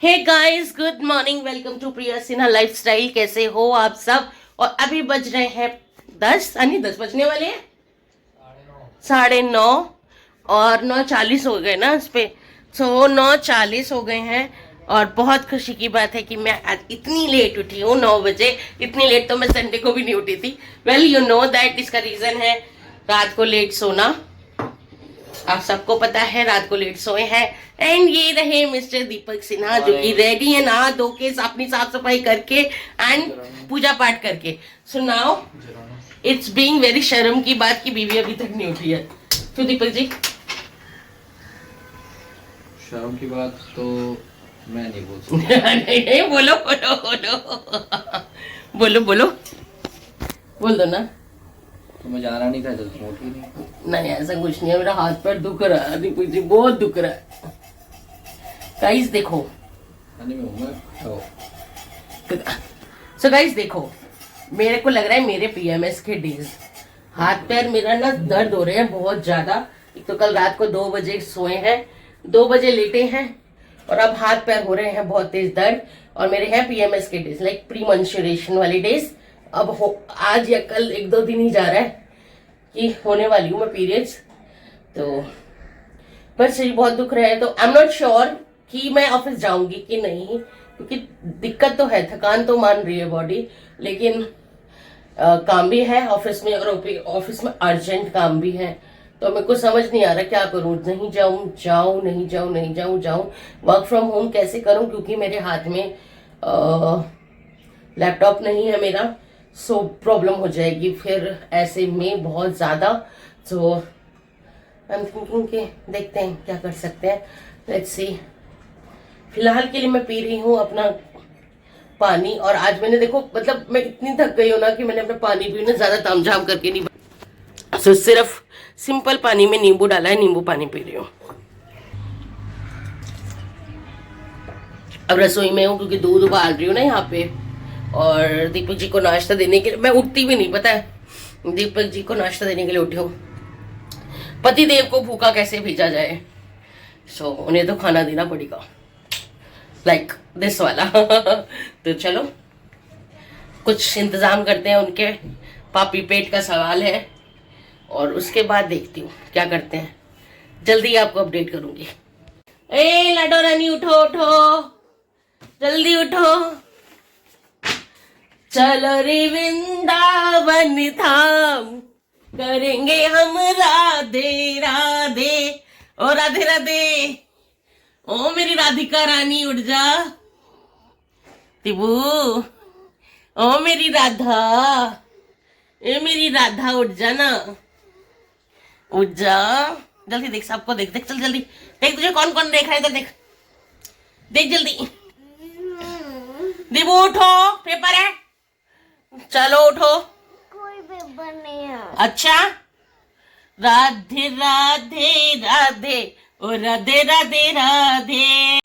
Hey guys, good morning, welcome to Priya Sinha lifestyle. कैसे हो आप सब? और अभी बज रहे हैं 10, यानी 10 बजने वाले हैं, 9:30 और 9:40 हो गए ना इस पे। सो 9:40 हो गए हैं और बहुत खुशी की बात है कि मैं आज इतनी लेट उठी हूँ, 9 बजे। इतनी लेट तो मैं संडे को भी नहीं उठी थी। वेल यू नो दैट इसका रीजन है रात को लेट सोना। आप सबको पता है रात को लेट सोए हैं। एंड ये रहे मिस्टर दीपक सिन्हा, जो कि रेडी है नहा धो के, अपनी साफ सफाई करके एंड पूजा पाठ करके। So now it's being very शर्म की बात कि बीवी अभी तक नहीं उठी है। क्यों दीपक जी? शर्म की बात तो मैं नहीं बोल सकता। नहीं, बोलो बोलो बोलो बोलो बोलो, बोल दो ना। तो मैं जाना नहीं था जब तुम उठी नहीं। ऐसा कुछ नहीं है, मेरा हाथ पैर दुख रहा है दीपक जी, बहुत दुख रहा है। गाइस देखो, सो गाइस देखो, मेरे को लग रहा है मेरे पीएमएस के डेज, हाथ पैर मेरा ना दर्द हो रहे हैं बहुत ज्यादा। एक तो कल रात को 2 बजे सोए हैं, 2 बजे लेटे हैं और अब हाथ पैर हो रहे हैं बहुत तेज दर्द। और मेरे हैं पीएमएस के डेज, लाइक प्री मेंस्ट्रुएशन वाले डेज। अब आज या कल 1-2 दिन ही जा रहा है कि होने वाली हूँ मैं पीरियड्स। तो पर शरीर बहुत दुख रहा है, तो आई एम नॉट श्योर कि मैं ऑफिस जाऊंगी कि नहीं, क्योंकि दिक्कत तो है, थकान तो मान रही है बॉडी, लेकिन काम भी है ऑफिस में और ऑफिस में अर्जेंट काम भी है। तो मेरे को समझ नहीं आ रहा क्या करूं, नहीं जाऊं। वर्क फ्रॉम होम कैसे करूं, क्योंकि मेरे हाथ में लैपटॉप नहीं है मेरा। सो प्रॉब्लम हो जाएगी फिर ऐसे में बहुत ज्यादा। सो आई एम थिंकिंग कि देखते हैं क्या कर सकते हैं, लेट्स सी। फिलहाल के लिए मैं पी रही हूँ अपना पानी। और आज मैंने देखो, मतलब मैं इतनी थक गई हूँ ना कि मैंने अपना पानी भी ना ज्यादा तामझाम करके नहीं, सो सिर्फ सिंपल पानी में नींबू डाला है, नींबू पानी पी रही हूँ। अब रसोई में हूँ क्योंकि दूध उबाल रही हूँ ना यहाँ पे, और दीपक जी को नाश्ता देने के लिए मैं उठती भी नहीं, पता है, दीपक जी को नाश्ता देने के लिए उठी हूँ। पति देव को भूखा कैसे भेजा जाए, सो उन्हें तो खाना देना पड़ेगा, लाइक दिस वाला। तो चलो कुछ इंतजाम करते हैं, उनके पापी पेट का सवाल है और उसके बाद देखती हूँ क्या करते हैं। जल्दी आपको अपडेट करूंगी। ए लाडो रानी, उठो उठो, जल्दी उठो, चलो रे वृंदावन धाम, करेंगे हम राधे राधे। ओ राधे राधे, ओ मेरी राधिका रानी उठ जा। तिबू, ओ मेरी राधा, ए मेरी राधा उठ जा ना, उठ जा जल्दी। देख सबको देख, चल जल्दी देख, तुझे कौन कौन देख रहा है इधर, देख जल्दी। दिबू उठो, पेपर है, चलो उठो। कोई पेपर नहीं है। अच्छा, राधे राधे राधे, ओ Radhe Radhe Radhe.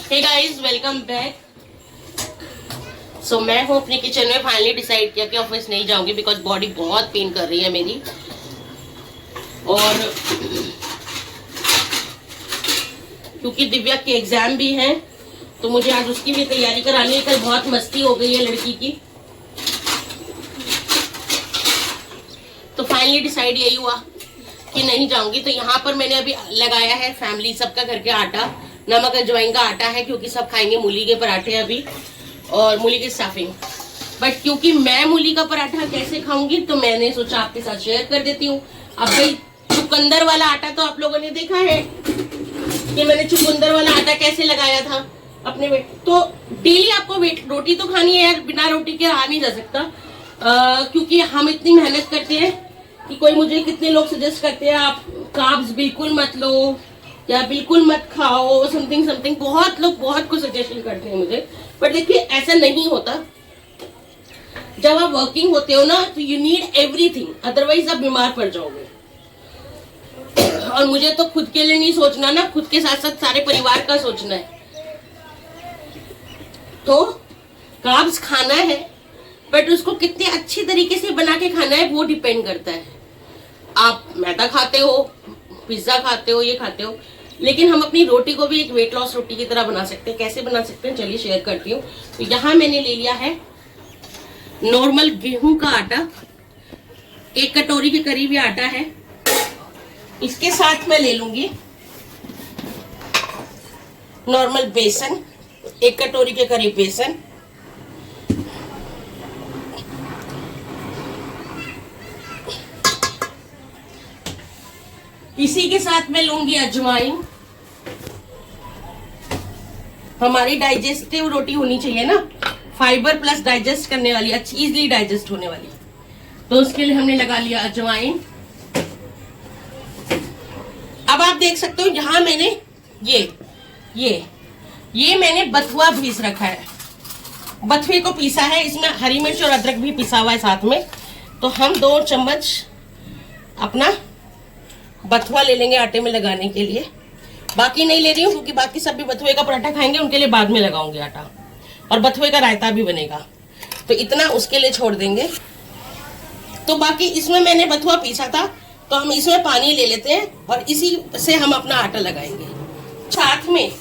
Hey guys, welcome back. So मैं हूँ अपने किचन में। फाइनली डिसाइड किया कि ऑफिस नहीं जाऊंगी बिकॉज बॉडी बहुत पेन कर रही है मेरी, और क्योंकि दिव्या के एग्जाम भी हैं तो मुझे आज उसकी भी तैयारी करानी है। कल बहुत मस्ती हो गई है लड़की की, तो फाइनली डिसाइड यही हुआ कि नहीं जाऊंगी। तो यहाँ पर मैंने अभी लगाया है फैमिली सबका घर के आटा, नमक अजवाइन का आटा है, क्योंकि सब खाएंगे मूली के पराठे अभी और मूली की स्टफिंग। बट क्योंकि मैं मूली का पराठा कैसे खाऊंगी, तो मैंने सोचा आपके साथ शेयर कर देती हूँ। अब भाई चुकंदर वाला आटा तो आप लोगों ने देखा है कि मैंने चुकंदर वाला आटा कैसे लगाया था अपने में। तो डेली आपको रोटी तो खानी है यार, बिना रोटी के रहा नहीं जा सकता। क्योंकि हम इतनी मेहनत करते हैं कि कोई मुझे कितने लोग सजेस्ट करते हैं आप कार्ब्स बिल्कुल मत लो या बिल्कुल मत खाओ, समथिंग। बहुत लोग बहुत कुछ सजेशन करते हैं मुझे, बट देखिए ऐसा नहीं होता। जब आप वर्किंग होते हो ना, तो यू नीड एवरीथिंग, अदरवाइज आप बीमार पड़ जाओगे। और मुझे तो खुद के लिए नहीं सोचना ना, खुद के साथ साथ सारे परिवार का सोचना है। तो कार्ब्स खाना है, बट उसको कितने अच्छी तरीके से बना के खाना है वो डिपेंड करता है। आप मैदा खाते हो, पिज्जा खाते हो, ये खाते हो, लेकिन हम अपनी रोटी को भी एक वेट लॉस रोटी की तरह बना सकते हैं। कैसे बना सकते हैं चलिए शेयर करती हूँ। तो यहाँ मैंने ले लिया है नॉर्मल गेहूं का आटा, 1 कटोरी के करीब ये आटा है। इसके साथ मैं ले लूंगी नॉर्मल बेसन, 1 कटोरी के करीब बेसन। इसी के साथ मैं लूंगी अजवाइन। हमारी डाइजेस्टिव रोटी होनी चाहिए ना, फाइबर प्लस डाइजेस्ट करने वाली, अच्छी इजीली डाइजेस्ट होने वाली। तो उसके लिए हमने लगा लिया अजवाइन। अब आप देख सकते हो यहाँ मैंने ये मैंने बथुआ पीस रखा है, बथुए को पीसा है। इसमें हरी मिर्च और अदरक भी पिसा हुआ है साथ में। तो हम 2 चम्मच अपना बथुआ ले लेंगे आटे में लगाने के लिए। बाकी नहीं ले रही हूँ क्योंकि बाकी सब भी बथुए का पराठा खाएंगे, उनके लिए बाद में लगाऊंगी आटा, और बथुए का रायता भी बनेगा, तो इतना उसके लिए छोड़ देंगे। तो बाकी इसमें मैंने बथुआ पीसा था, तो हम इसमें पानी ले लेते हैं और इसी से हम अपना आटा लगाएंगे। साथ में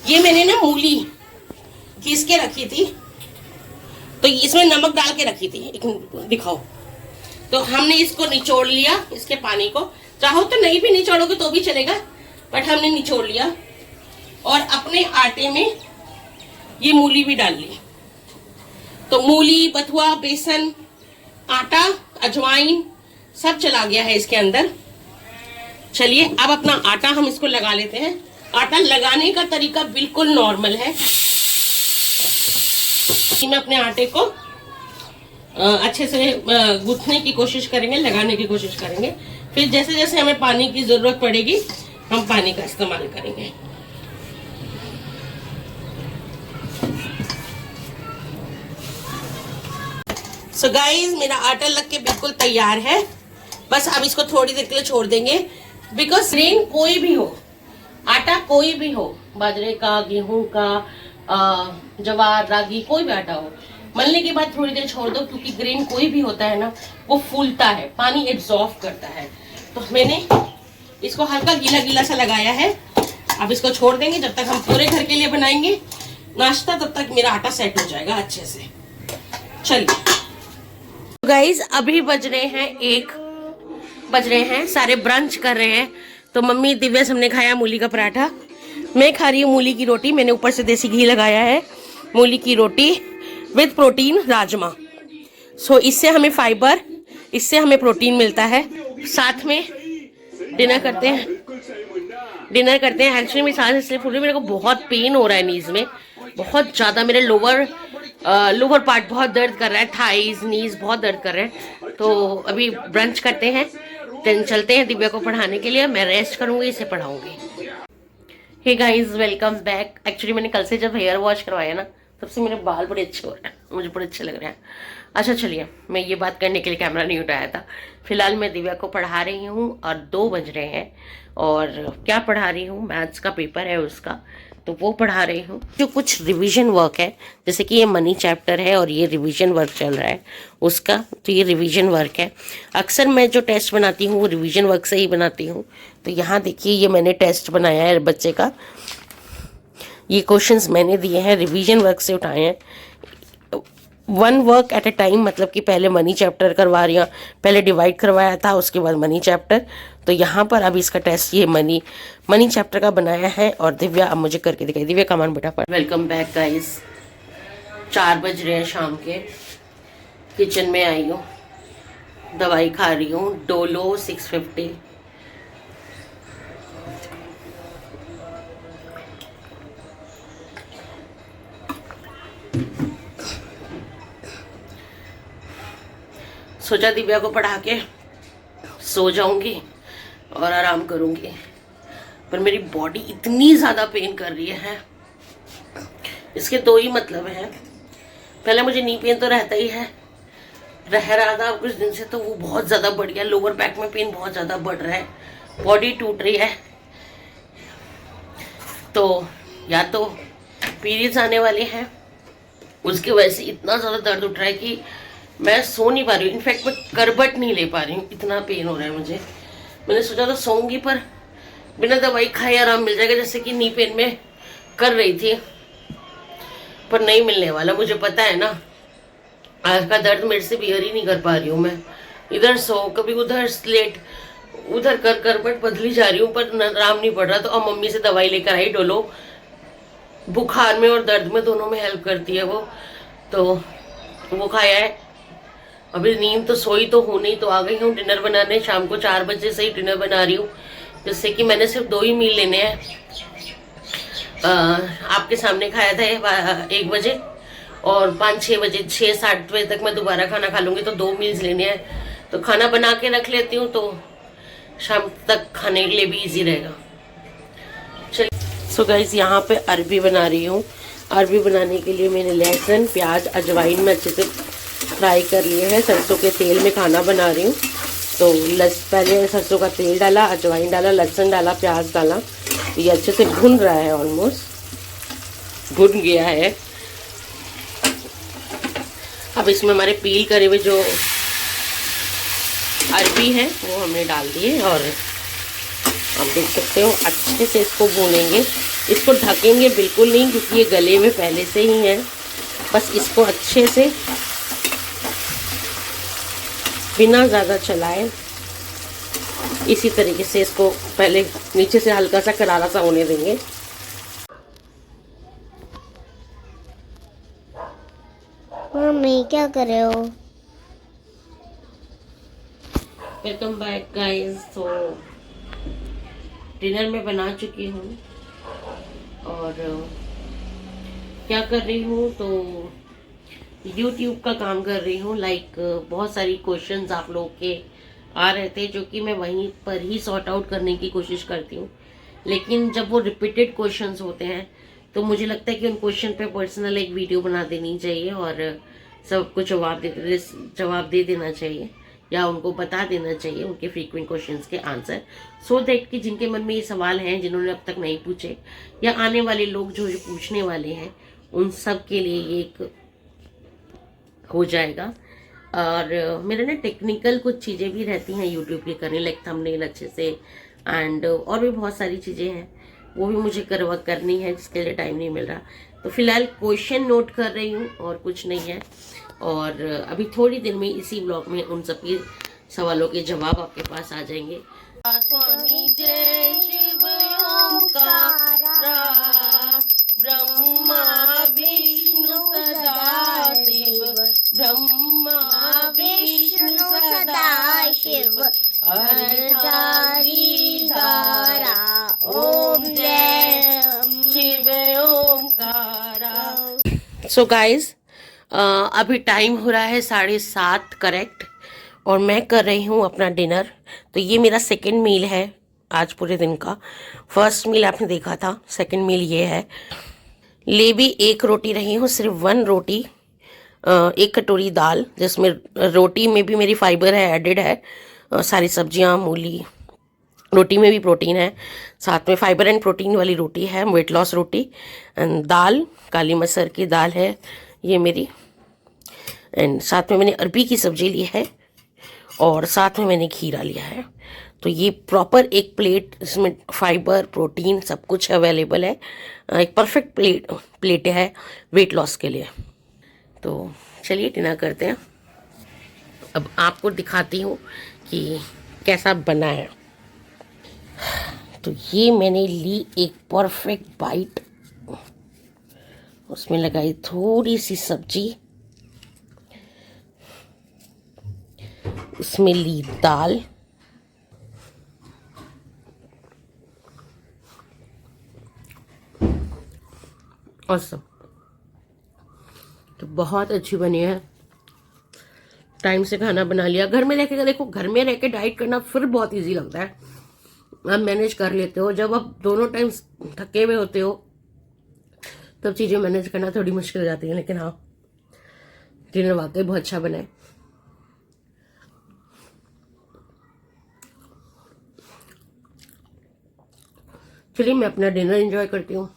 ये मैंने ना मूली घिस के रखी थी, तो इसमें नमक डाल के रखी थी, दिखाओ। तो हमने इसको निचोड़ लिया, इसके पानी को। चाहो तो नहीं भी निचोड़ोगे तो भी चलेगा, बट हमने निचोड़ लिया। और अपने आटे में ये मूली भी डाल ली। तो मूली, बथुआ, बेसन, आटा, अजवाइन सब चला गया है इसके अंदर। चलिए अब अपना आटा हम इसको लगा लेते हैं। आटा लगाने का तरीका बिल्कुल नॉर्मल है। मैं अपने आटे को अच्छे से गूंथने की कोशिश करेंगे, लगाने की कोशिश करेंगे। फिर जैसे जैसे हमें पानी की जरूरत पड़ेगी हम पानी का इस्तेमाल करेंगे। सो गाइज मेरा आटा लग के बिल्कुल तैयार है। बस अब इसको थोड़ी देर के लिए छोड़ देंगे। बिकॉज ग्रेन कोई भी हो, आटा कोई भी हो, बाजरे का, गेहूं का, जवार, रागी, कोई भी आटा हो, मलने के बाद थोड़ी देर छोड़ दो, क्योंकि ग्रेन कोई भी होता है ना वो फूलता है, पानी एब्जॉर्ब करता है। तो मैंने इसको हल्का गीला गीला सा लगाया है। अब इसको छोड़ देंगे जब तक हम पूरे घर के लिए बनाएंगे नाश्ता, तब तक मेरा आटा सेट हो जाएगा अच्छे से। चलिए गाइज अभी बज रहे हैं 1 बज रहे हैं, सारे ब्रंच कर रहे हैं। तो मम्मी दिव्या सबने खाया मूली का पराठा, मैं खा रही हूँ मूली की रोटी। मैंने ऊपर से देसी घी लगाया है। मूली की रोटी विद प्रोटीन राजमा। सो इससे हमें फाइबर, इससे हमें प्रोटीन मिलता है। साथ में डिनर करते हैं। एक्चुअली मेरी सांस इसलिए फूल रही है, मेरे को बहुत पेन हो रहा है नीज में, बहुत ज़्यादा। मेरे लोअर पार्ट बहुत दर्द कर रहा है, थाइज, नीज बहुत दर्द कर रहे हैं। तो अभी ब्रंच करते हैं, देन चलते हैं दिव्या को पढ़ाने के लिए। मैं रेस्ट करूँगी, इसे पढ़ाऊँगी। Hey guys welcome back. Actually मैंने कल से जब हेयर वॉश करवाया ना, तब से मेरे बाल बड़े अच्छे हो रहे हैं, मुझे बड़े अच्छे लग रहे हैं। अच्छा चलिए, मैं ये बात करने के लिए कैमरा नहीं उठाया था। फिलहाल मैं दिव्या को पढ़ा रही हूँ और 2 बज रहे हैं। और क्या पढ़ा रही हूँ, मैथ्स का पेपर है उसका, तो वो पढ़ा रही हूँ। जो कुछ रिवीजन वर्क है, जैसे कि ये मनी चैप्टर है और ये रिवीजन वर्क चल रहा है उसका, तो ये रिवीजन वर्क है। अक्सर मैं जो टेस्ट बनाती हूँ वो रिवीजन वर्क से ही बनाती हूँ। तो यहाँ देखिए ये मैंने टेस्ट बनाया है बच्चे का, ये क्वेश्चंस मैंने दिए हैं, रिवीजन वर्क से उठाए हैं। 1 वर्क एट अ टाइम, मतलब कि पहले मनी चैप्टर करवा रही हूँ, पहले डिवाइड करवाया था, उसके बाद मनी चैप्टर। तो यहाँ पर अभी इसका टेस्ट ये मनी चैप्टर का बनाया है। और दिव्या अब मुझे करके दिखाई। दिव्या कमान बेटा पर। Welcome back guys. 4 बज रहे हैं शाम के। किचन में आई हूँ, दवाई खा रही हूँ, डोलो 650। सोचा दिव्या को पढ़ा के सो जाऊंगी और आराम करूंगी, पर मेरी बॉडी इतनी ज़्यादा पेन कर रही है। इसके 2 ही मतलब हैं। पहले मुझे नी पेन तो रहता ही है, रह रहा था कुछ दिन से, तो वो बहुत ज़्यादा बढ़ गया। लोअर बैक में पेन बहुत ज़्यादा बढ़ रहा है, बॉडी टूट रही है। तो या तो पीरियड्स आने वाले हैं, उसकी वजह से इतना ज़्यादा दर्द उठ रहा है कि मैं सो नहीं पा रही हूँ, इनफैक्ट मैं करबट नहीं ले पा रही हूँ, इतना पेन हो रहा है मुझे। मैंने सोचा था सोऊंगी पर बिना दवाई खाए आराम मिल जाएगा, जैसे कि नी पेन में कर रही थी, पर नहीं मिलने वाला। मुझे पता है ना, आज का दर्द मेरे से बियर ही नहीं कर पा रही हूँ मैं। इधर सो कभी उधर स्लेट, उधर कर करबट बदली जा रही हूँ, पर आराम नहीं पड़ रहा। तो अब मम्मी से दवाई लेकर आई डोलो, बुखार में और दर्द में दोनों में हेल्प करती है वो, तो वो खाया है। अभी नींद तो सोई तो हूँ नहीं, तो आ गई हूँ डिनर बनाने। शाम को 4 बजे से ही डिनर बना रही हूँ, जिससे कि मैंने सिर्फ 2 ही मील लेने हैं। आपके सामने खाया था 1 बजे, और 5-6 बजे 6-7 बजे तक मैं दोबारा खाना खा लूँगी, तो 2 मील्स लेने हैं। तो खाना बना के रख लेती हूँ, तो शाम तक खाने के लिए भी इजी रहेगा। चलिए, सो गाइस यहाँ पे अरबी बना रही हूँ। अरबी बनाने के लिए मैंने लहसुन, प्याज, अजवाइन में अच्छे से फ्राई कर लिए हैं। सरसों के तेल में खाना बना रही हूँ, तो पहले सरसों का तेल डाला, अजवाइन डाला, लहसुन डाला, प्याज डाला। ये अच्छे से भुन रहा है, ऑलमोस्ट भुन गया है। अब इसमें हमारे पील करे हुए जो अरबी है वो हमने डाल दिए, और आप देख सकते हो अच्छे से इसको भूनेंगे। इसको ढकेंगे बिल्कुल नहीं, क्योंकि ये गले में पहले से ही है। बस इसको अच्छे से बिना ज़्यादा चलाए इसी तरीके से इसको पहले नीचे से हल्का सा करारा सा होने देंगे। मम्मी क्या कर रहे हो? Welcome back guys. तो डिनर में बना चुकी हूँ, और क्या कर रही हूँ तो YouTube का काम कर रही हूँ। लाइक बहुत सारी क्वेश्चंस आप लोग के आ रहे थे, जो कि मैं वहीं पर ही सॉर्ट आउट करने की कोशिश करती हूँ। लेकिन जब वो रिपीटेड क्वेश्चंस होते हैं, तो मुझे लगता है कि उन क्वेश्चन पे पर्सनल एक वीडियो बना देनी चाहिए, और सबको जवाब दे देना चाहिए, या उनको बता देना चाहिए उनके फ्रीक्वेंट क्वेश्चंस के आंसर, सो दैट कि जिनके मन में ये सवाल हैं, जिन्होंने अब तक नहीं पूछे, या आने वाले लोग जो पूछने वाले हैं, उन सब के लिए ये एक हो जाएगा। और मेरे ना टेक्निकल कुछ चीज़ें भी रहती हैं यूट्यूब के करने, लाइक थंबनेल अच्छे से, एंड और भी बहुत सारी चीज़ें हैं, वो भी मुझे करनी है, जिसके लिए टाइम नहीं मिल रहा। तो फिलहाल क्वेश्चन नोट कर रही हूँ, और कुछ नहीं है। और अभी थोड़ी देर में इसी ब्लॉग में उन सभी सवालों के जवाब आपके पास आ जाएंगे। स्वामी जय शिव ओंकारा, ब्रह्मा विष्णु सदाशिव, ब्रह्मा विष्णु सदाशिव, हरधारी धारा, ओम जय शिव ओंकारा। सो गाइज, अभी टाइम हो रहा है 7:30 करेक्ट, और मैं कर रही हूँ अपना डिनर। तो ये मेरा सेकंड मील है आज पूरे दिन का। फर्स्ट मील आपने देखा था, सेकंड मील ये है। ले भी 1 रोटी रही हूँ, सिर्फ 1 रोटी, 1 कटोरी दाल, जिसमें रोटी में भी मेरी फाइबर है, एडेड है, सारी सब्जियाँ, मूली, रोटी में भी प्रोटीन है, साथ में फाइबर एंड प्रोटीन वाली रोटी है, वेट लॉस रोटी। एंड दाल काली मसर की दाल है ये मेरी, एंड साथ में मैंने अरबी की सब्जी ली है, और साथ में मैंने खीरा लिया है। तो ये प्रॉपर एक प्लेट, इसमें फाइबर, प्रोटीन सब कुछ अवेलेबल है। एक परफेक्ट प्लेट है वेट लॉस के लिए। तो चलिए डिनर करते हैं। अब आपको दिखाती हूँ कि कैसा बना है। तो ये मैंने ली एक परफेक्ट बाइट, उसमें लगाई थोड़ी सी सब्जी, उसमें ली दाल, और सब तो बहुत अच्छी बनी है। टाइम से खाना बना लिया। घर में रह के देखो, घर में रह के डाइट करना फिर बहुत इजी लगता है, आप मैनेज कर लेते हो। जब आप दोनों टाइम थके हुए होते हो, तब चीज़ें मैनेज करना थोड़ी मुश्किल हो जाती है। लेकिन हाँ, डिनर वाकई बहुत अच्छा बना है। चलिए मैं अपना डिनर एंजॉय करती हूँ,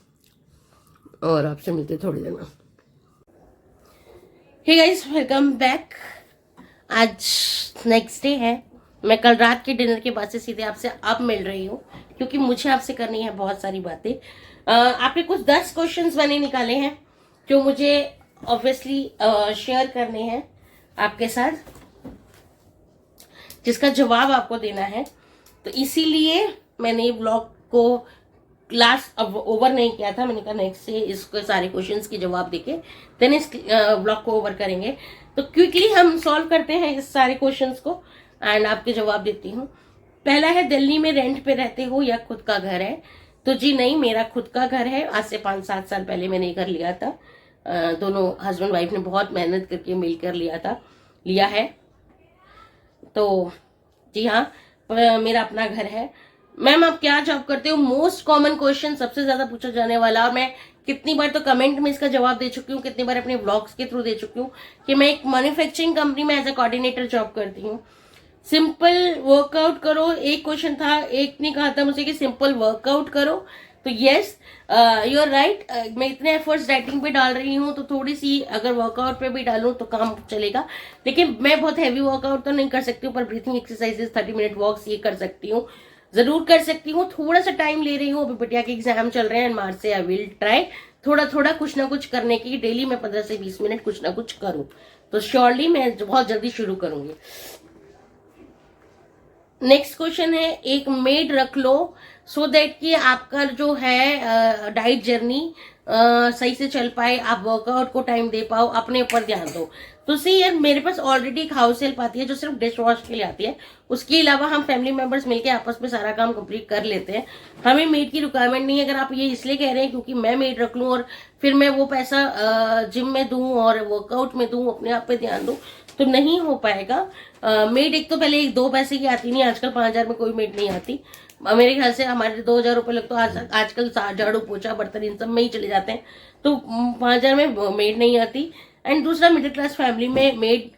और आपसे मिलते थोड़ी देर में। Hey guys, welcome back. आज नेक्स्ट डे है। मैं कल रात के डिनर के बाद से सीधे आपसे अब मिल रही हूँ, क्योंकि मुझे आपसे करनी है बहुत सारी बातें। आपके कुछ 10 क्वेश्चंस मैंने निकाले हैं जो मुझे ऑब्वियसली शेयर करने हैं आपके साथ, जिसका जवाब आपको देना है। तो इसीलिए मैंने ब्लॉग को क्लास अब ओवर नहीं किया था। मैंने कहा नेक्स्ट से इसको सारे क्वेश्चंस के जवाब देके देन इस ब्लॉग को ओवर करेंगे। तो क्विकली हम सॉल्व करते हैं इस सारे क्वेश्चंस को एंड आपके जवाब देती हूँ। पहला है, दिल्ली में रेंट पे रहते हो या खुद का घर है? तो जी नहीं, मेरा खुद का घर है। आज से 5-7 साल पहले मैंने घर लिया था। दोनों हस्बैंड वाइफ ने बहुत मेहनत करके मिलकर लिया है। तो जी हाँ, मेरा अपना घर है। मैम आप क्या जॉब करते हो? मोस्ट कॉमन क्वेश्चन, सबसे ज्यादा पूछा जाने वाला, और मैं कितनी बार तो कमेंट में इसका जवाब दे चुकी हूँ, कितनी बार अपने ब्लॉग्स के थ्रू दे चुकी हूँ कि मैं एक मैन्युफैक्चरिंग कंपनी में एज अ कोऑर्डिनेटर जॉब करती हूँ। सिंपल वर्कआउट करो, एक क्वेश्चन था, एक ने कहा था मुझे कि सिंपल वर्कआउट करो। तो यस, यू आर राइट। मैं इतने एफर्ट्स डाइटिंग पे डाल रही हूँ, तो थोड़ी सी अगर वर्कआउट पे भी डालूं तो काम चलेगा। लेकिन मैं बहुत हैवी वर्कआउट तो नहीं कर सकती हूँ, पर ब्रीथिंग एक्सरसाइजेस, 30 मिनट वॉक्स ये कर सकती हूँ, जरूर कर सकती हूँ। थोड़ा सा टाइम ले रही हूँ, अभी बिटिया के एग्जाम चल रहे हैं, मार्च से आई विल ट्राई थोड़ा कुछ ना कुछ करने की। डेली मैं 15 से 20 मिनट कुछ ना कुछ करूँ, तो श्योरली मैं बहुत जल्दी शुरू करूंगी। नेक्स्ट क्वेश्चन है, एक मेड रख लो सो दैट कि आपका जो है डाइट जर्नी सही से चल पाए, आप वर्कआउट को टाइम दे पाओ, अपने ऊपर ध्यान दो। तो सी यार, मेरे पास ऑलरेडी एक हाउस हेल्प आती है जो सिर्फ डिश वॉश के लिए आती है। उसके अलावा हम फैमिली मेंबर्स मिलके आपस में सारा काम कंप्लीट कर लेते हैं। हमें मेड की रिक्वायरमेंट नहीं है। अगर आप ये इसलिए कह रहे हैं क्योंकि मैं मेड रख लूँ और फिर मैं वो पैसा जिम में दूं और वर्कआउट में दूं, अपने आप पे ध्यान दूं, तो नहीं हो पाएगा। मेड एक तो पहले 2 पैसे की आती नहीं, आजकल 5,000 में कोई मेड नहीं आती। मेरे ख्याल से हमारे 2,000 रुपए लग तो आजकल झाड़ू पोछा बर्तन इन सब में ही चले जाते हैं, तो 5,000 में मेड नहीं आती। एंड दूसरा, मिडिल क्लास फैमिली में मेड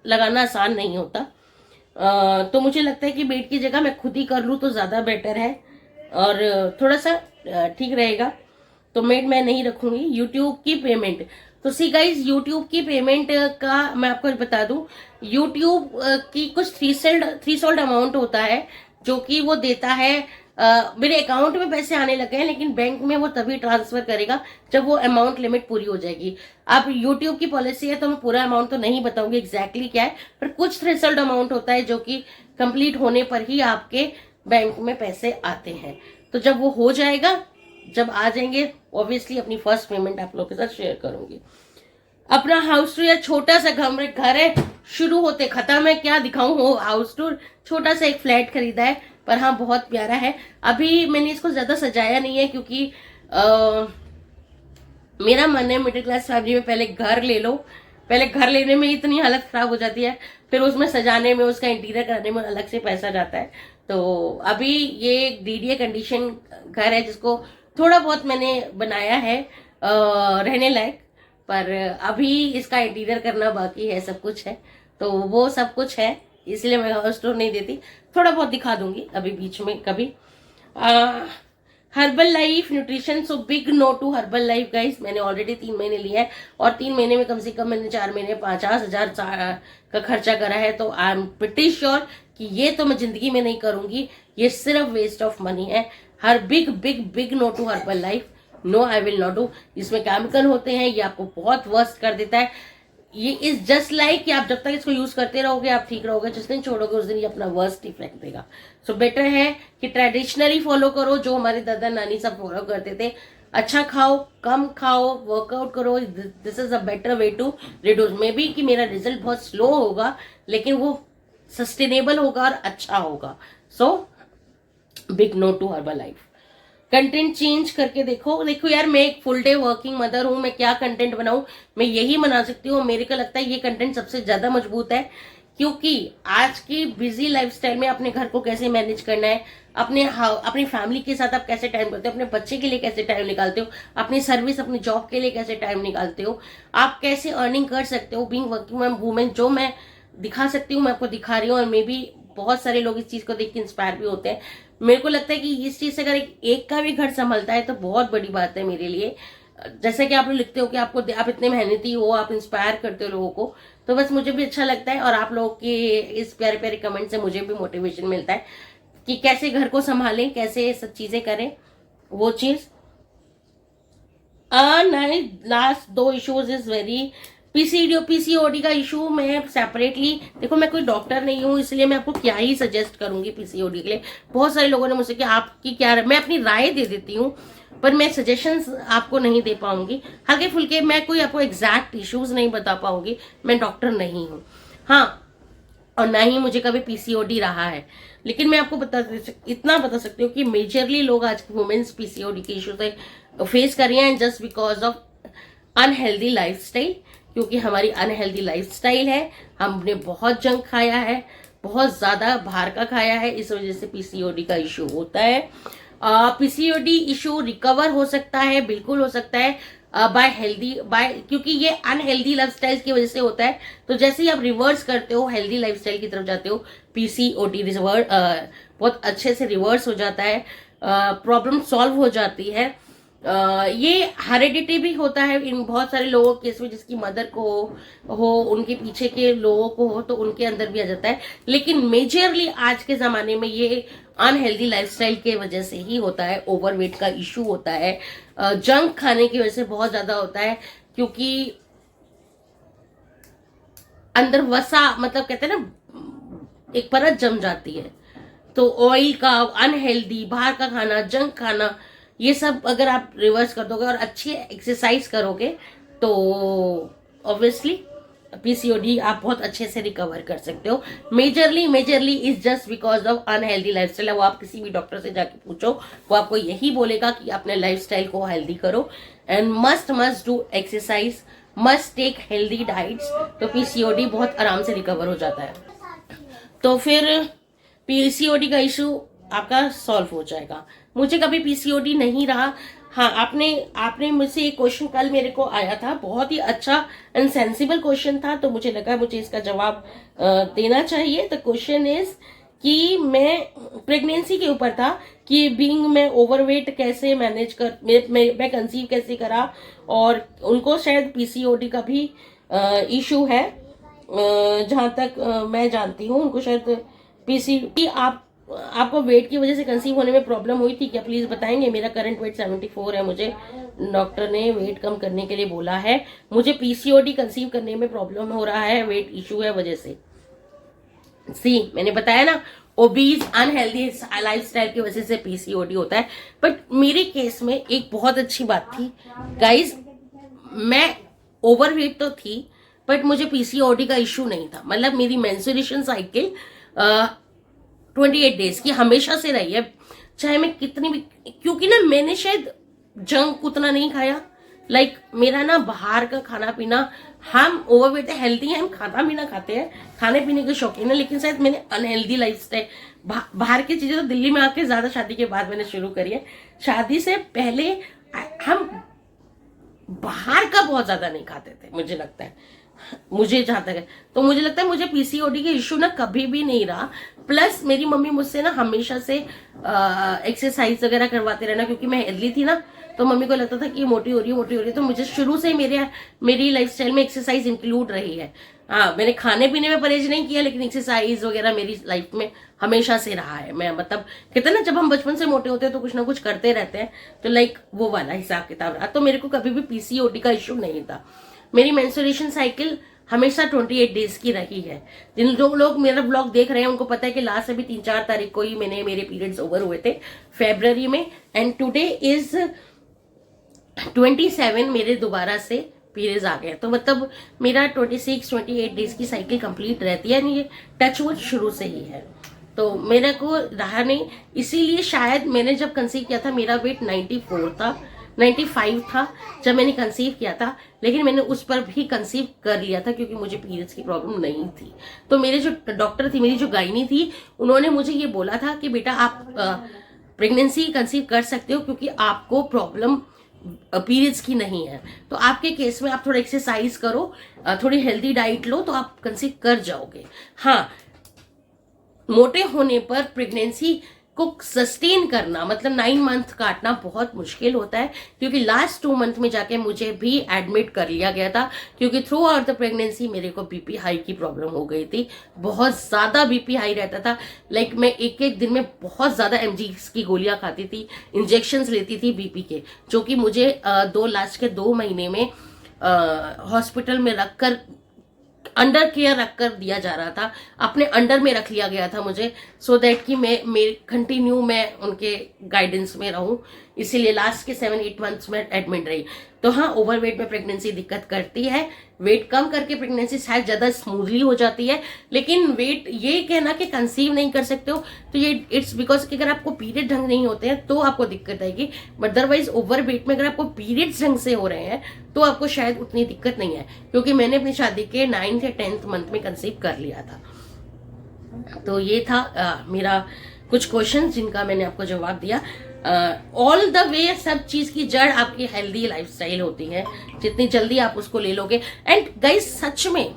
लगाना आसान नहीं होता। तो मुझे लगता है कि मेड की जगह मैं खुद ही कर लूँ तो ज्यादा बेटर है और थोड़ा सा ठीक रहेगा। तो मेड मैं नहीं रखूंगी। यूट्यूब की पेमेंट, तो सी गाइज, यूट्यूब की पेमेंट का मैं आपको बता दूं, यूट्यूब की कुछ थ्री अमाउंट होता है जो कि वो देता है। मेरे अकाउंट में पैसे आने लगे हैं, लेकिन बैंक में वो तभी ट्रांसफर करेगा जब वो अमाउंट लिमिट पूरी हो जाएगी। अब यूट्यूब की पॉलिसी है तो मैं पूरा अमाउंट तो नहीं बताऊंगी एग्जैक्टली क्या है, पर कुछ थ्रेशोल्ड अमाउंट होता है जो कि कंप्लीट होने पर ही आपके बैंक में पैसे आते हैं। तो जब वो हो जाएगा, जब आ जाएंगे, ऑब्वियसली अपनी फर्स्ट पेमेंट आप लोगों के साथ शेयर करूंगी। अपना हाउस टूर या छोटा सा घर है, शुरू होते खत्म है, क्या दिखाऊं हो हाउस टूर। छोटा सा एक फ्लैट खरीदा है, पर हाँ बहुत प्यारा है। अभी मैंने इसको ज्यादा सजाया नहीं है क्योंकि मेरा मन है मिडिल क्लास फैमिली में पहले घर ले लो। पहले घर लेने में इतनी हालत खराब हो जाती है, फिर उसमें सजाने में, उसका इंटीरियर कराने में अलग से पैसा जाता है। तो अभी ये डीडीए कंडीशन घर है जिसको थोड़ा बहुत मैंने बनाया है रहने लायक, पर अभी इसका इंटीरियर करना बाकी है, सब कुछ है। तो वो सब कुछ है, इसलिए मैं हाउस टूर नहीं देती। थोड़ा बहुत दिखा दूंगी अभी बीच में कभी। Herbalife nutrition, so big no to Herbalife guys. मैंने ऑलरेडी 3 महीने लिए हैं और 3 महीने में कम से कम मैंने 4 महीने 50,000 का खर्चा करा है। तो आई एम प्रिटी श्योर कि ये तो मैं जिंदगी में नहीं करूंगी, ये सिर्फ वेस्ट ऑफ मनी है। Her big no to Herbalife, no I will not do. इसमें केमिकल होते हैं, ये आपको बहुत वर्स्ट कर देता है। ये इज जस्ट लाइक कि आप जब तक इसको यूज करते रहोगे आप ठीक रहोगे, जिस दिन छोड़ोगे उस दिन ये अपना वर्स्ट इफेक्ट देगा। सो बेटर है कि ट्रेडिशनली फॉलो करो जो हमारे दादा नानी सब फॉलो करते थे। अच्छा खाओ, कम खाओ, वर्कआउट करो, this is a better way to reduce. Maybe कि मेरा रिजल्ट बहुत स्लो होगा, लेकिन वो सस्टेनेबल होगा और अच्छा होगा। So big no to Herbalife. Content change करके देखो यार, मैं एक फुल डे वर्किंग मदर हूं, मैं क्या कंटेंट बनाऊं, मैं यही बना सकती हूँ। मेरे को लगता है ये कंटेंट सबसे ज्यादा मजबूत है, क्योंकि आज की बिजी लाइफस्टाइल में अपने घर को कैसे मैनेज करना है, अपनी फैमिली के साथ आप कैसे टाइम करते हो, अपने बच्चे के लिए कैसे टाइम निकालते हो, अपनी सर्विस अपनी जॉब के लिए कैसे टाइम निकालते हो, आप कैसे अर्निंग कर सकते हो बीइंग वर्किंग वुमेन, जो मैं दिखा सकती हूँ मैं आपको दिखा रही हूँ। और मे बी बहुत सारे लोग इस चीज को देख के इंस्पायर भी होते हैं। मेरे को लगता है कि इस चीज से अगर एक का भी घर संभलता है तो बहुत बड़ी बात है मेरे लिए। जैसे कि आप लोग लिखते हो कि आप इतने मेहनती हो, आप इंस्पायर करते हो लोगों को, तो बस मुझे भी अच्छा लगता है और आप लोगों के इस प्यारे प्यारे कमेंट से मुझे भी मोटिवेशन मिलता है कि कैसे घर को संभालें, कैसे सब चीजें करें, वो चीज। नहीं, last 2 issues is very PCOD का इशू मैं सेपरेटली, देखो मैं कोई डॉक्टर नहीं हूँ इसलिए मैं आपको क्या ही सजेस्ट करूंगी पीसीओडी के लिए। बहुत सारे लोगों ने मुझसे कि आपकी क्या, मैं अपनी राय दे देती हूँ पर मैं सजेशंस आपको नहीं दे पाऊंगी, हल्के फुल्के, मैं कोई आपको एग्जैक्ट इश्यूज नहीं बता पाऊंगी, मैं डॉक्टर नहीं हूँ। हाँ, और ना ही मुझे कभी पीसीओडी रहा है, लेकिन मैं आपको इतना बता सकती हूँ कि मेजरली लोग आज की वुमेन्स पीसीओडी के इशू से फेस कर रही हैं just because of unhealthy lifestyle. क्योंकि हमारी अनहेल्दी लाइफस्टाइल है, हमने बहुत जंक खाया है, बहुत ज्यादा बाहर का खाया है, इस वजह से पीसीओडी का इशू होता है। पीसीओडी इशू रिकवर हो सकता है, बिल्कुल हो सकता है क्योंकि ये अनहेल्दी लाइफस्टाइल की वजह से होता है। तो जैसे ही आप रिवर्स करते हो, हेल्दी लाइफस्टाइल की तरफ जाते हो, पीसीओडी बहुत अच्छे से रिवर्स हो जाता है, प्रॉब्लम सॉल्व हो जाती है। ये हेरिडिटी भी होता है इन बहुत सारे लोगों के केस में, जिसकी मदर को हो, उनके पीछे के लोगों को हो, तो उनके अंदर भी आ जाता है। लेकिन मेजरली आज के जमाने में ये अनहेल्दी लाइफस्टाइल के वजह से ही होता है, ओवरवेट का इशू होता है, जंक खाने की वजह से बहुत ज्यादा होता है, क्योंकि अंदर वसा, मतलब कहते हैं ना, एक परत जम जाती है। तो ऑयल का, अनहेल्दी बाहर का खाना, जंक खाना, ये सब अगर आप रिवर्स कर दोगे और अच्छी एक्सरसाइज करोगे तो ऑब्वियसली पीसीओडी आप बहुत अच्छे से रिकवर कर सकते हो। Majorly is just because of unhealthy lifestyle. वो आप किसी भी डॉक्टर से जाके पूछो, वो आपको यही बोलेगा कि अपने लाइफस्टाइल को हेल्दी करो and must do exercise, must take healthy diets, तो पीसीओडी बहुत आराम से रिकवर हो जाता है। तो फिर पीसीओडी का इशू आपका सॉल्व हो जाएगा। मुझे कभी पीसीओडी नहीं रहा। हाँ, आपने मुझसे एक क्वेश्चन कल मेरे को आया था, बहुत ही अच्छा एंड सेंसिबल क्वेश्चन था, तो मुझे लगा मुझे इसका जवाब देना चाहिए। द क्वेश्चन इज कि मैं प्रेगनेंसी के ऊपर था कि बीइंग मैं ओवरवेट कैसे मैनेज कर, मैं कंसीव कैसे करा, और उनको शायद पीसीओडी का भी इशू है, जहां तक मैं जानती हूँ उनको शायद पीसीओडी। आपको वेट की वजह से कंसीव होने में प्रॉब्लम हुई थी क्या, प्लीज बताएंगे। मेरा करंट वेट 74 है, मुझे डॉक्टर ने वेट कम करने के लिए बोला है। मुझे पीसीओडी कंसीव करने में प्रॉब्लम हो रहा है, वेट इशू है वजह से। मैंने बताया ना, ओबीज अनहेल्दी लाइफस्टाइल की वजह से पीसीओडी होता है। बट मेरे केस में एक बहुत अच्छी बात थी गाइज, मैं ओवरवेट तो थी बट मुझे पीसीओडी का इशू नहीं था। मतलब मेरी मेंस्ट्रुएशन साइकिल 28 डेज की हमेशा से रही है, चाहे मैं कितनी भी, क्योंकि ना मैंने शायद जंक उतना नहीं खाया। लाइक मेरा ना बाहर का खाना पीना, हम ओवरवेट है, हेल्दी है, हम खाना पीना खाते हैं, खाने पीने के शौकीन है, लेकिन शायद मैंने अनहेल्दी लाइफस्टाइल, बाहर की चीजें तो दिल्ली में आके ज्यादा शादी के बाद मैंने शुरू करी है। शादी से पहले हम बाहर का बहुत ज्यादा नहीं खाते थे, मुझे लगता है, मुझे जहां तक है तो मुझे लगता है मुझे पीसीओडी के इशू ना कभी भी नहीं रहा। प्लस मेरी मम्मी मुझसे ना हमेशा से एक्सरसाइज वगैरह करवाते रहना, क्योंकि मैं हेल्दी थी ना, तो मम्मी को लगता था कि मोटी हो रही है, तो मुझे शुरू से मेरी लाइफस्टाइल में एक्सरसाइज इंक्लूड रही है। हाँ, मैंने खाने पीने में परहेज नहीं किया, लेकिन एक्सरसाइज वगैरह मेरी लाइफ में हमेशा से रहा है। मैं मतलब कहते हैं ना, जब हम बचपन से मोटे होते हैं तो कुछ ना कुछ करते रहते हैं, तो लाइक वो वाला हिसाब किताब रहा। तो मेरे को कभी भी पीसीओडी का इशू नहीं था। मेरी मेंस्ट्रुएशन साइकिल हमेशा 28 डेज की रही है। जिन लोग मेरा ब्लॉग देख रहे हैं उनको पता है कि लास्ट अभी 3-4 तारीख को ही मेरे पीरियड्स ओवर हुए थे, फरवरी में, एंड टुडे इज 27, मेरे दोबारा से पीरियड्स आ गए। तो मतलब मेरा 26-28 डेज की साइकिल कंप्लीट रहती है, ये टचवुड शुरू से ही है। तो मेरे को रहा नहीं, इसीलिए शायद मैंने जब कंसीव किया था मेरा वेट 95 था जब मैंने कंसीव किया था, लेकिन मैंने उस पर भी कंसीव कर लिया था क्योंकि मुझे पीरियड्स की प्रॉब्लम नहीं थी। तो मेरे जो डॉक्टर थी, मेरी जो गायनी थी, उन्होंने मुझे ये बोला था कि बेटा आप प्रेगनेंसी कंसीव कर सकते हो क्योंकि आपको प्रॉब्लम पीरियड्स की नहीं है। तो आपके केस में आप थोड़ा एक्सरसाइज करो, थोड़ी हेल्दी डाइट लो, तो आप कंसीव कर जाओगे। हाँ, मोटे होने पर प्रेगनेंसी को सस्टेन करना, मतलब 9 मंथ काटना बहुत मुश्किल होता है, क्योंकि लास्ट 2 मंथ में जाके मुझे भी एडमिट कर लिया गया था, क्योंकि थ्रू आउट द प्रेगनेंसी मेरे को बीपी हाई की प्रॉब्लम हो गई थी। बहुत ज़्यादा बीपी हाई रहता था। लाइक मैं एक एक दिन में बहुत ज़्यादा mg की गोलियां खाती थी, इंजेक्शंस लेती थी बीपी के, जो कि मुझे लास्ट के 2 महीने में हॉस्पिटल में रखकर, अंडर केयर रखकर दिया जा रहा था, अपने अंडर में रख लिया गया था मुझे, सो दैट कि मैं कंटिन्यू मैं उनके गाइडेंस में रहूं। इसीलिए लास्ट के 7-8 मंथ्स में एडमिट रही। तो हाँ, ओवरवेट में प्रेगनेंसी दिक्कत करती है। वेट कम करके प्रेगनेंसी शायद ज़्यादा स्मूथली हो जाती है, लेकिन वेट ये कहना कि कंसीव नहीं कर सकते हो, तो ये इट्स बिकॉज कि अगर आपको पीरियड ढंग नहीं होते हैं तो आपको दिक्कत आएगी। बट अदरवाइज ओवरवेट में अगर आपको पीरियड्स ढंग से हो रहे हैं तो आपको शायद उतनी दिक्कत नहीं है, क्योंकि मैंने अपनी शादी के 9th या 10th मंथ में कंसीव कर लिया था। तो ये था मेरा कुछ क्वेश्चन जिनका मैंने आपको जवाब दिया। ऑल द वे सब चीज की जड़ आपकी हेल्दी लाइफस्टाइल होती है, जितनी जल्दी आप उसको ले लोगे। एंड गाइस, सच में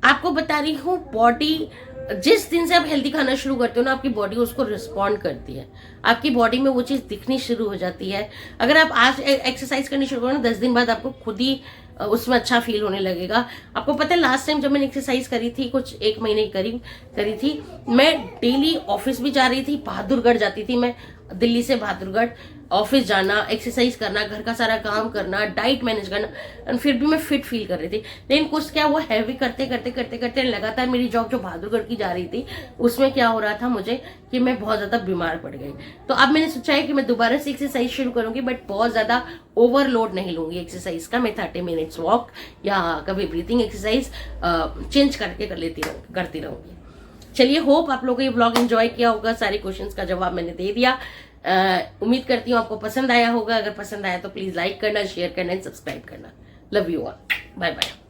आपको बता रही हूँ, बॉडी जिस दिन से आप हेल्दी खाना शुरू करते हो ना, आपकी बॉडी उसको रिस्पॉन्ड करती है, आपकी बॉडी में वो चीज़ दिखनी शुरू हो जाती है। अगर आप आज एक्सरसाइज करनी शुरू करो ना, 10 दिन बाद आपको खुद ही उसमें अच्छा फील होने लगेगा। आपको पता है, लास्ट टाइम जब मैंने एक्सरसाइज करी थी, कुछ 1 महीने करीब करी थी, मैं डेली ऑफिस भी जा रही थी, बहादुरगढ़ जाती थी मैं, दिल्ली से बहादुरगढ़ ऑफिस जाना, एक्सरसाइज करना, घर का सारा काम करना, डाइट मैनेज करना, और फिर भी मैं फिट फील कर रही थी। लेकिन कुछ क्या हुआ, हैवी करते करते करते करते लगातार मेरी जॉब जो बहादुरगढ़ की जा रही थी, उसमें क्या हो रहा था मुझे कि मैं बहुत ज्यादा बीमार पड़ गई। तो अब मैंने सोचा है कि मैं दोबारा से एक्सरसाइज शुरू करूंगी, बट बहुत ज्यादा ओवरलोड नहीं लूंगी एक्सरसाइज का। मैं 30 मिनट्स वॉक या कभी ब्रीथिंग एक्सरसाइज चेंज करके करती रहूंगी। चलिए, होप आप लोगों को ये ब्लॉग एंजॉय किया होगा। सारे क्वेश्चंस का जवाब मैंने दे दिया। उम्मीद करती हूँ आपको पसंद आया होगा। अगर पसंद आया तो प्लीज लाइक करना, शेयर करना एंड सब्सक्राइब करना। Love you all, bye bye.